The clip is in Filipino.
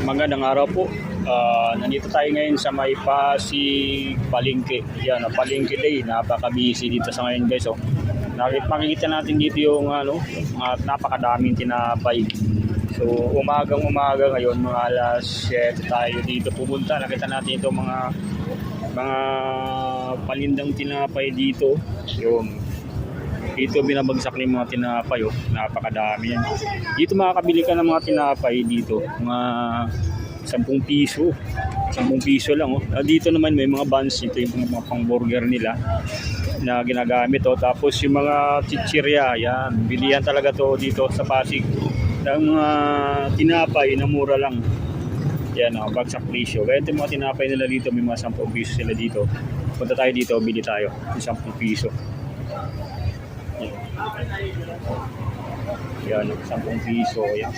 Magandang araw po. Nandito tayo ngayon sa may Pasig Palengke. Yan, Palengke Day. Napaka-busy dito sa ngayon, guys. Oh. Makikita natin dito yung napakadaming tinapay. So, umagang-umaga ngayon, mga alas 7 tayo dito pupunta. Nakita natin ito mga palindang tinapay dito. Yung dito binabagsak ng mga tinapay, oh. Napakadami yan. Dito makakabili ka ng mga tinapay dito, mga 10 piso. 10 piso lang, oh. Dito naman may mga buns, ito yung mga pang-burger nila na ginagamit, oh. Tapos yung mga chichirya, yan. Bilihan talaga to dito sa Pasig. Ang mga tinapay na mura lang. Yan, oh, bagsak presyo. Kaya ito mga tinapay nila dito, may mga 10 piso sila dito. Punta tayo dito, bili tayo ng 10 piso. Yan, 10 piso. Yan.